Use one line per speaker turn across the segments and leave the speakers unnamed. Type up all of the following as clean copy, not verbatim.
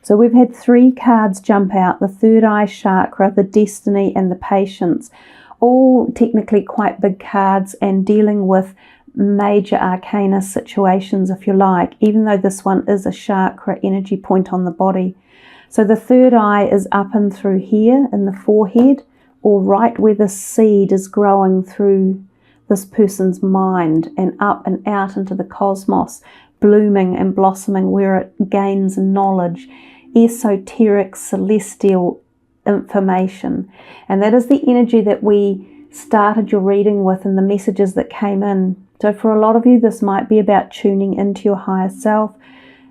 So we've had 3 cards jump out: the third eye chakra, the destiny, and the patience. All technically quite big cards and dealing with major arcana situations, if you like, even though this one is a chakra energy point on the body. So the third eye is up and through here in the forehead, or right where the seed is growing through this person's mind and up and out into the cosmos, blooming and blossoming where it gains knowledge, esoteric, celestial information. And that is the energy that we started your reading with and the messages that came in. So for a lot of you, this might be about tuning into your higher self,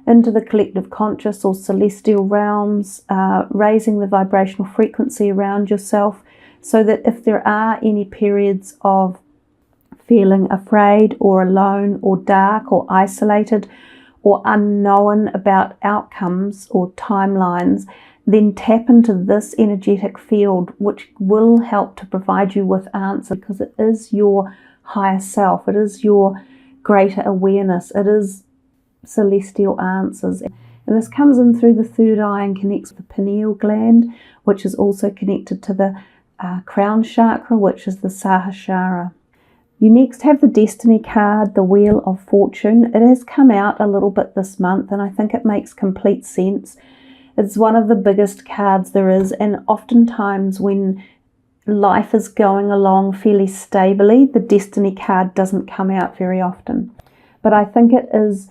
into the collective conscious or celestial realms, raising the vibrational frequency around yourself, so that if there are any periods of feeling afraid or alone or dark or isolated or unknown about outcomes or timelines, then tap into this energetic field, which will help to provide you with answers, because it is your higher self, it is your greater awareness, it is celestial answers. And this comes in through the third eye and connects with the pineal gland, which is also connected to the crown chakra, which is the Sahasrara. You next have the Destiny card, the Wheel of Fortune. It has come out a little bit this month, and I think it makes complete sense. It's one of the biggest cards there is, and oftentimes when life is going along fairly stably, the Destiny card doesn't come out very often. But I think it is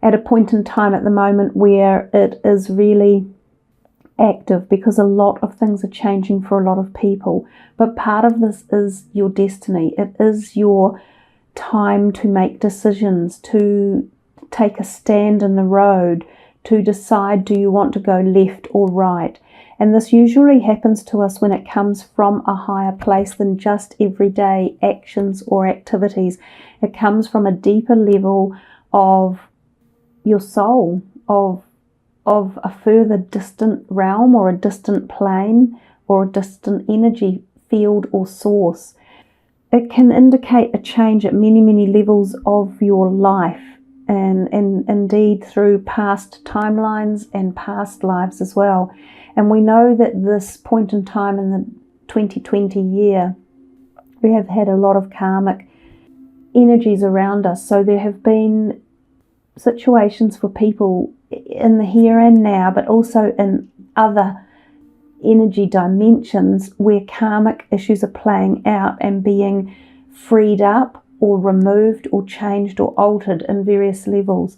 at a point in time at the moment where it is really active, because a lot of things are changing for a lot of people. But part of this is your destiny. It is your time to make decisions, to take a stand in the road, to decide, do you want to go left or right? And this usually happens to us when it comes from a higher place than just everyday actions or activities. It comes from a deeper level of your soul, of a further distant realm or a distant plane or a distant energy field or source. It can indicate a change at many, many levels of your life, and indeed through past timelines and past lives as well. And we know that this point in time in the 2020 year, we have had a lot of karmic energies around us. So there have been situations for people in the here and now, but also in other energy dimensions where karmic issues are playing out and being freed up or removed or changed or altered in various levels.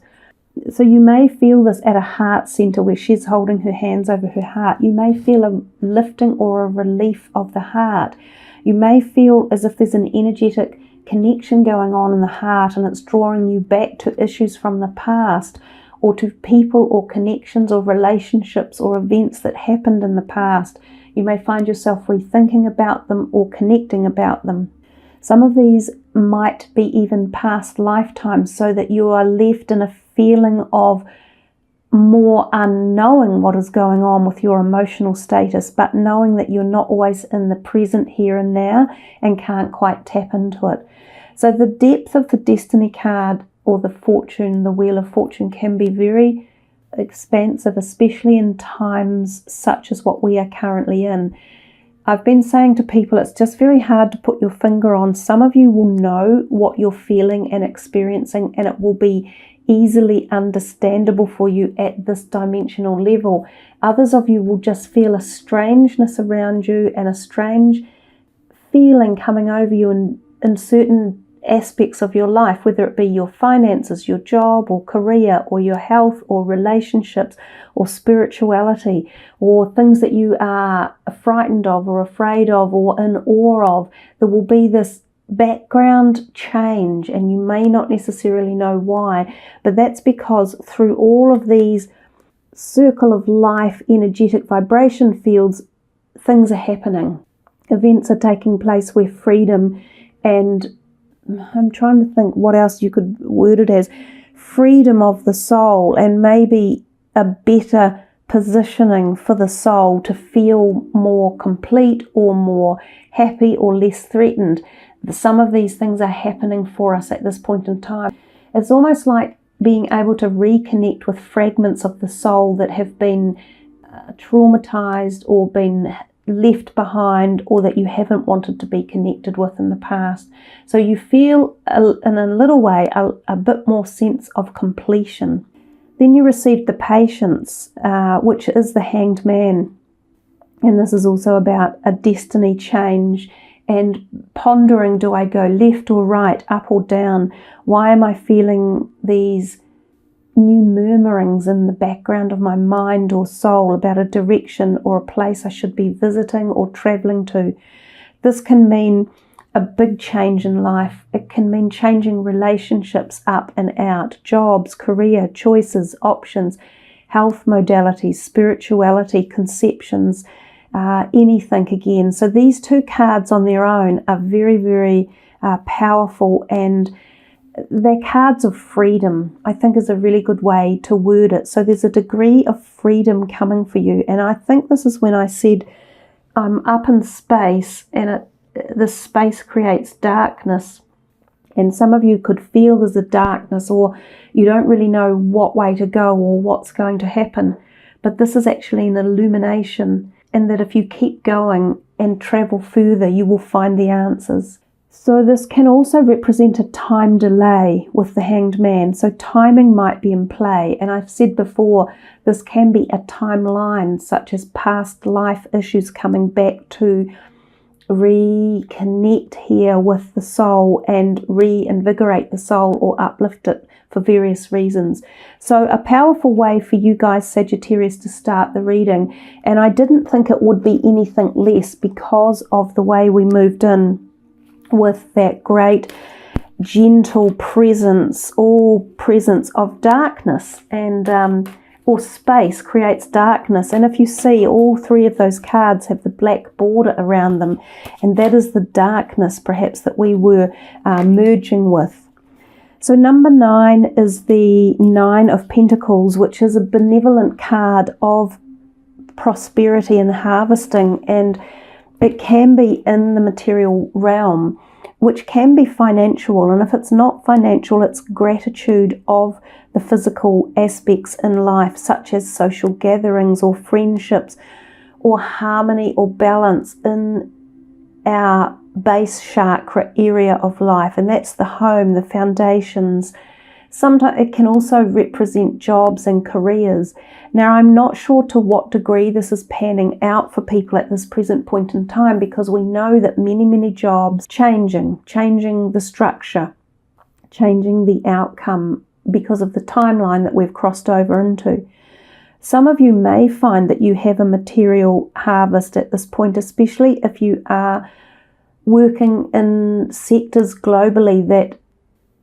So you may feel this at a heart center where she's holding her hands over her heart. You may feel a lifting or a relief of the heart. You may feel as if there's an energetic connection going on in the heart, and it's drawing you back to issues from the past, or to people or connections or relationships or events that happened in the past. You may find yourself rethinking about them or connecting about them. Some of these might be even past lifetimes, so that you are left in a feeling of more unknowing what is going on with your emotional status, but knowing that you're not always in the present here and now and can't quite tap into it. So the depth of the Destiny card or the Fortune, the Wheel of Fortune, can be very expansive, especially in times such as what we are currently in. I've been saying to people, it's just very hard to put your finger on. Some of you will know what you're feeling and experiencing, and it will be easily understandable for you at this dimensional level. Others of you will just feel a strangeness around you and a strange feeling coming over you in certain aspects of your life, whether it be your finances, your job or career, or your health or relationships or spirituality, or things that you are frightened of or afraid of or in awe of. There will be this background change, and you may not necessarily know why, but that's because through all of these circle of life energetic vibration fields, things are happening. Events are taking place where freedom, and I'm trying to think what else you could word it as, freedom of the soul, and maybe a better positioning for the soul to feel more complete or more happy or less threatened. Some of these things are happening for us at this point in time. It's almost like being able to reconnect with fragments of the soul that have been traumatized or been left behind, or that you haven't wanted to be connected with in the past. So you feel in a little way a bit more sense of completion. Then you receive the Patience, which is the Hanged Man. And this is also about a destiny change and pondering, do I go left or right, up or down? Why am I feeling these new murmurings in the background of my mind or soul about a direction or a place I should be visiting or traveling to? This can mean a big change in life. It can mean changing relationships up and out, jobs, career, choices, options, health modalities, spirituality, conceptions, anything again. So these two cards on their own are very, very powerful, and they're cards of freedom, I think, is a really good way to word it. So there's a degree of freedom coming for you. And I think this is when I said I'm up in space, and the space creates darkness. And some of you could feel there's a darkness, or you don't really know what way to go or what's going to happen. But this is actually an illumination, and that if you keep going and travel further, you will find the answers. So this can also represent a time delay with the Hanged Man. So timing might be in play. And I've said before, this can be a timeline, such as past life issues coming back to reconnect here with the soul and reinvigorate the soul or uplift it for various reasons. So a powerful way for you guys, Sagittarius, to start the reading. And I didn't think it would be anything less because of the way we moved in with that great gentle presence, all presence of darkness, and or space creates darkness. And if you see, all three of those cards have the black border around them, and that is the darkness perhaps that we were merging with. So number 9 is the 9 of Pentacles, which is a benevolent card of prosperity and harvesting, and it can be in the material realm, which can be financial. And if it's not financial, it's gratitude of the physical aspects in life, such as social gatherings or friendships or harmony or balance in our base chakra area of life. And that's the home, the foundations. Sometimes it can also represent jobs and careers. Now, I'm not sure to what degree this is panning out for people at this present point in time, because we know that many jobs changing the structure, changing the outcome because of the timeline that we've crossed over into. Some of you may find that you have a material harvest at this point, especially if you are working in sectors globally that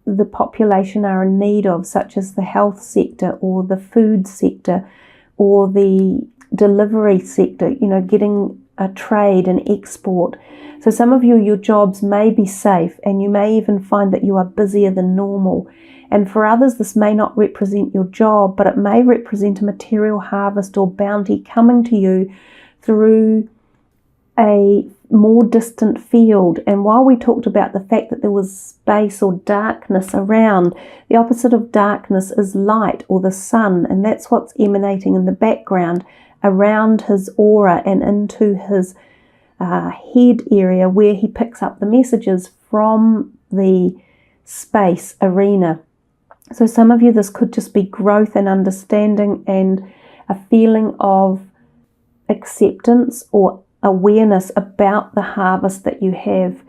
the population are in need of, such as the health sector or the food sector or the delivery sector, getting a trade and export. So some of you, your jobs may be safe, and you may even find that you are busier than normal. And for others, this may not represent your job, but it may represent a material harvest or bounty coming to you through a more distant field. And while we talked about the fact that there was space or darkness around, the opposite of darkness is light or the sun, and that's what's emanating in the background around his aura and into his head area, where he picks up the messages from the space arena. So some of you, this could just be growth and understanding and a feeling of acceptance or awareness about the harvest that you have.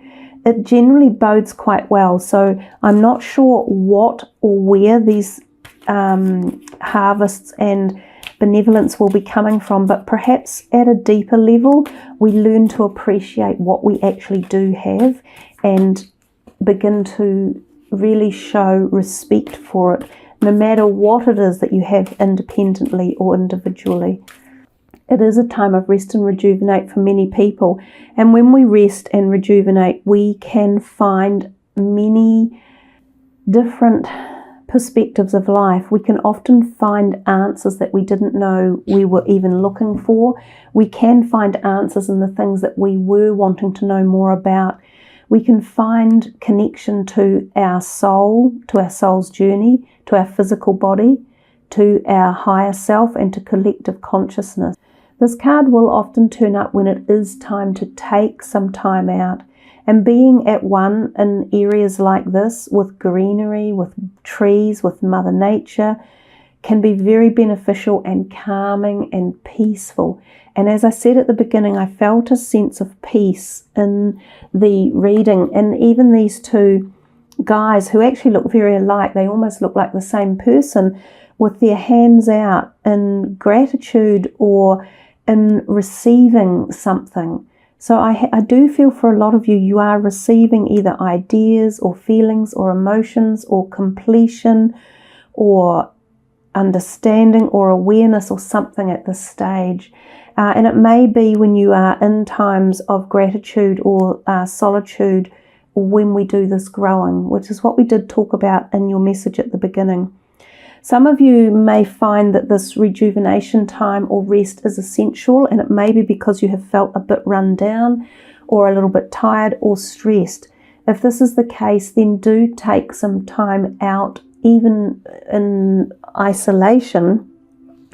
It generally bodes quite well. So I'm not sure what or where these harvests and benevolence will be coming from, but perhaps at a deeper level, we learn to appreciate what we actually do have and begin to really show respect for it, no matter what it is that you have independently or individually. It is a time of rest and rejuvenate for many people. And when we rest and rejuvenate, we can find many different perspectives of life. We can often find answers that we didn't know we were even looking for. We can find answers in the things that we were wanting to know more about. we can find connection to our soul, to our soul's journey, to our physical body, to our higher self, and to collective consciousness. This card will often turn up when it is time to take some time out. And being at one in areas like this, with greenery, with trees, with Mother Nature, can be very beneficial and calming and peaceful. And as I said at the beginning, I felt a sense of peace in the reading. And even these two guys who actually look very alike, they almost look like the same person, with their hands out in gratitude or in receiving something. So I do feel for a lot of you, you are receiving either ideas or feelings or emotions or completion or understanding or awareness or something at this stage. And it may be when you are in times of gratitude or solitude, or when we do this growing, which is what we did talk about in your message at the beginning. Some of you may find that this rejuvenation time or rest is essential, and it may be because you have felt a bit run down or a little bit tired or stressed. If this is the case, then do take some time out, even in isolation,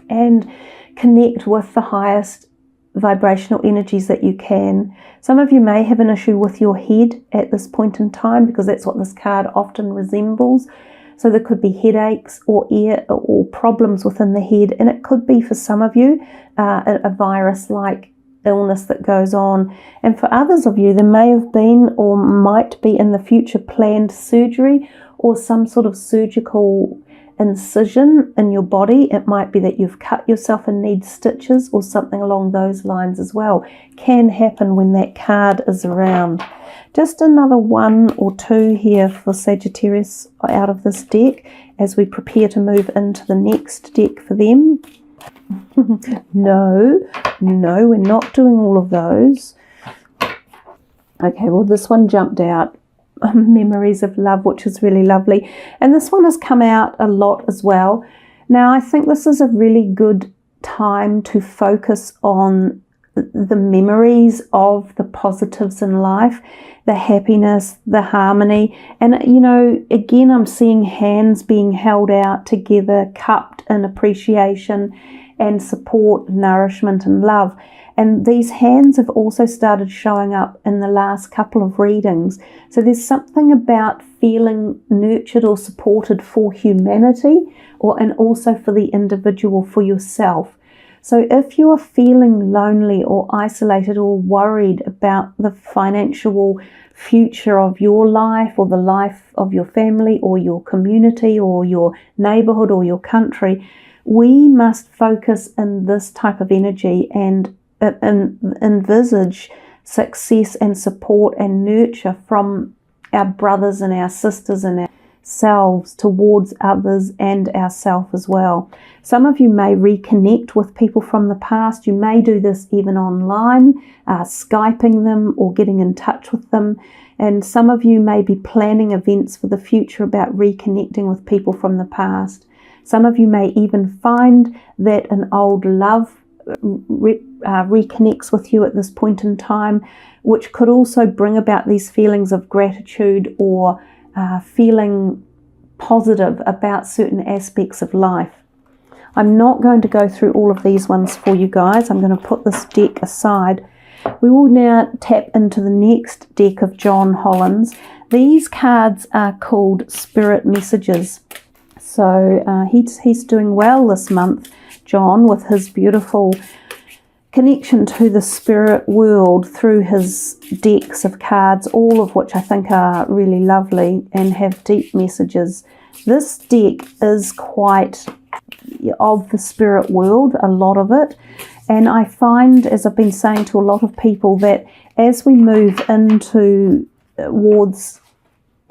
and connect with the highest vibrational energies that you can. Some of you may have an issue with your head at this point in time, because that's what this card often resembles. So there could be headaches or ear or problems within the head, and it could be for some of you a virus-like illness that goes on. And for others of you, there may have been or might be in the future planned surgery or some sort of surgical incision in your body. It might be that you've cut yourself and need stitches or something along those lines as well. Can happen when that card is around. Just another one or two here for Sagittarius out of this deck as we prepare to move into the next deck for them. No, we're not doing all of those. Okay, well, this one jumped out. Memories of love, which is really lovely. And this one has come out a lot as well. Now, I think this is a really good time to focus on the memories of the positives in life, the happiness, the harmony. And, you know, again, I'm seeing hands being held out together, cupped in appreciation and support, nourishment and love. And these hands have also started showing up in the last couple of readings. So there's something about feeling nurtured or supported for humanity, and also for the individual, for yourself. So if you are feeling lonely or isolated or worried about the financial future of your life or the life of your family or your community or your neighborhood or your country, we must focus in this type of energy and envisage success and support and nurture from our brothers and our sisters and ourselves towards others and ourselves as well. Some of you may reconnect with people from the past. You may do this even online, Skyping them or getting in touch with them. And some of you may be planning events for the future about reconnecting with people from the past. Some of you may even find that an old love reconnects with you at this point in time, which could also bring about these feelings of gratitude or feeling positive about certain aspects of life. I'm not going to go through all of these ones for you guys. I'm going to put this deck aside. We will now tap into the next deck of John Holland's. These cards are called Spirit Messages. So he's doing well this month, John, with his beautiful connection to the spirit world through his decks of cards, all of which I think are really lovely and have deep messages. This deck is quite of the spirit world, a lot of it. And I find, as I've been saying to a lot of people, that as we move into towards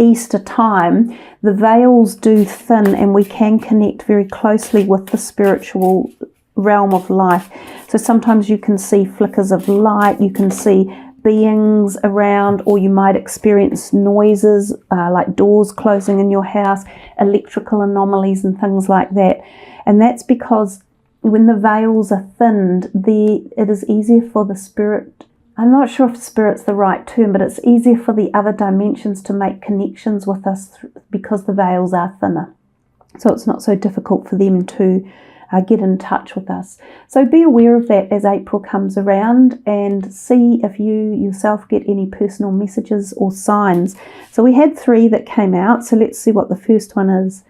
Easter time, the veils do thin and we can connect very closely with the spiritual realm of life. So sometimes you can see flickers of light, you can see beings around, or you might experience noises like doors closing in your house, electrical anomalies and things like that. And that's because when the veils are thinned, it is easier for the spirit I'm not sure if spirit's the right term, but it's easier for the other dimensions to make connections with us because the veils are thinner. So it's not so difficult for them to get in touch with us. So be aware of that as April comes around, and see if you yourself get any personal messages or signs. So we had 3 that came out, so let's see what the first one is.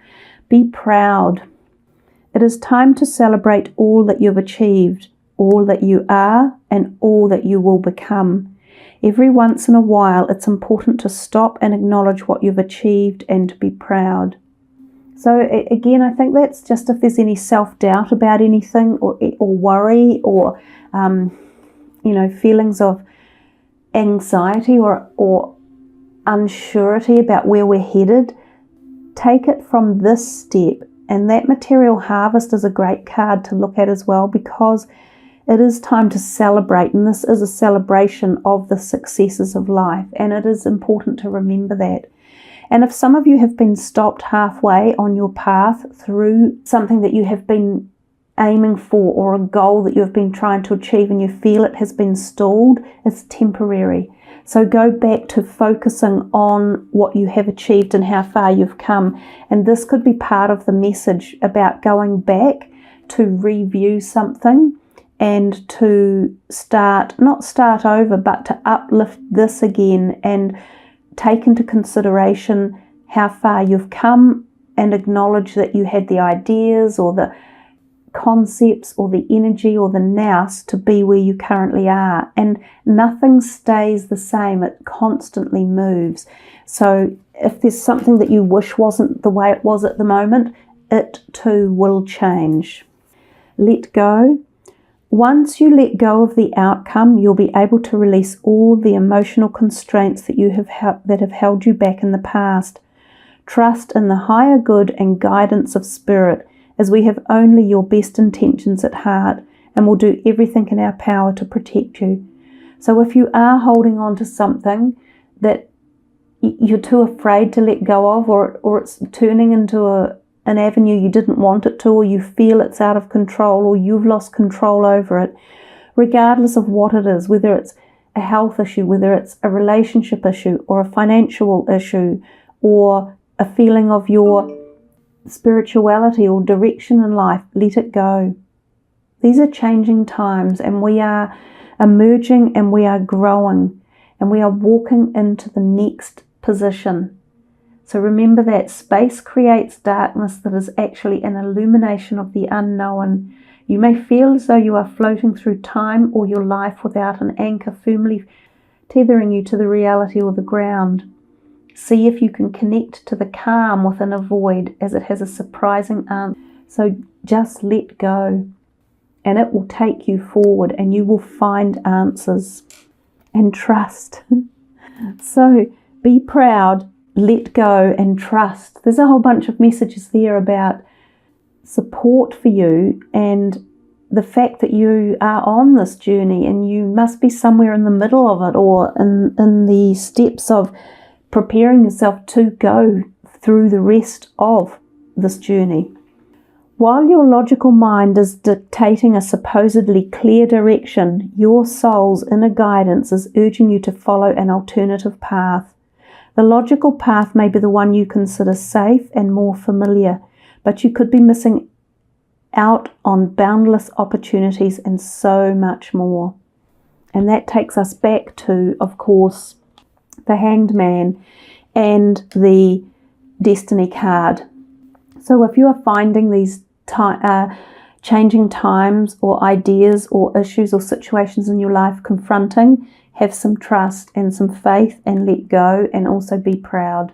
Be proud. It is time to celebrate all that you've achieved, all that you are, and all that you will become. Every once in a while, it's important to stop and acknowledge what you've achieved and to be proud. So again, I think that's just if there's any self-doubt about anything, or worry, or feelings of anxiety or unsurety about where we're headed, take it from this step. And that material harvest is a great card to look at as well, because it is time to celebrate, and this is a celebration of the successes of life, and it is important to remember that. And if some of you have been stopped halfway on your path through something that you have been aiming for, or a goal that you have been trying to achieve, and you feel it has been stalled, it's temporary. So go back to focusing on what you have achieved and how far you've come. And this could be part of the message about going back to review something and to not start over, but to uplift this again and take into consideration how far you've come, and acknowledge that you had the ideas or the concepts or the energy or the nous to be where you currently are. And nothing stays the same, it constantly moves. So if there's something that you wish wasn't the way it was at the moment, it too will change. Let go. Once you let go of the outcome, you'll be able to release all the emotional constraints that have held you back in the past. Trust in the higher good and guidance of spirit, as we have only your best intentions at heart, and will do everything in our power to protect you. So if you are holding on to something that you're too afraid to let go of, or it's turning into an avenue you didn't want it to, or you feel it's out of control, or you've lost control over it, regardless of what it is, whether it's a health issue, whether it's a relationship issue, or a financial issue, or a feeling of your spirituality or direction in life, let it go. These are changing times, and we are emerging, and we are growing, and we are walking into the next position. So remember that space creates darkness that is actually an illumination of the unknown. You may feel as though you are floating through time or your life without an anchor firmly tethering you to the reality or the ground. See if you can connect to the calm within a void, as it has a surprising answer. So just let go, and it will take you forward, and you will find answers. And trust. So be proud, let go, and trust. There's a whole bunch of messages there about support for you, and the fact that you are on this journey, and you must be somewhere in the middle of it, or in the steps of preparing yourself to go through the rest of this journey. While your logical mind is dictating a supposedly clear direction, your soul's inner guidance is urging you to follow an alternative path. The logical path may be the one you consider safe and more familiar, but you could be missing out on boundless opportunities and so much more. And that takes us back to, of course, the Hanged Man and the Destiny card. So if you are finding these changing times or ideas or issues or situations in your life confronting, have some trust and some faith, and let go, and also be proud.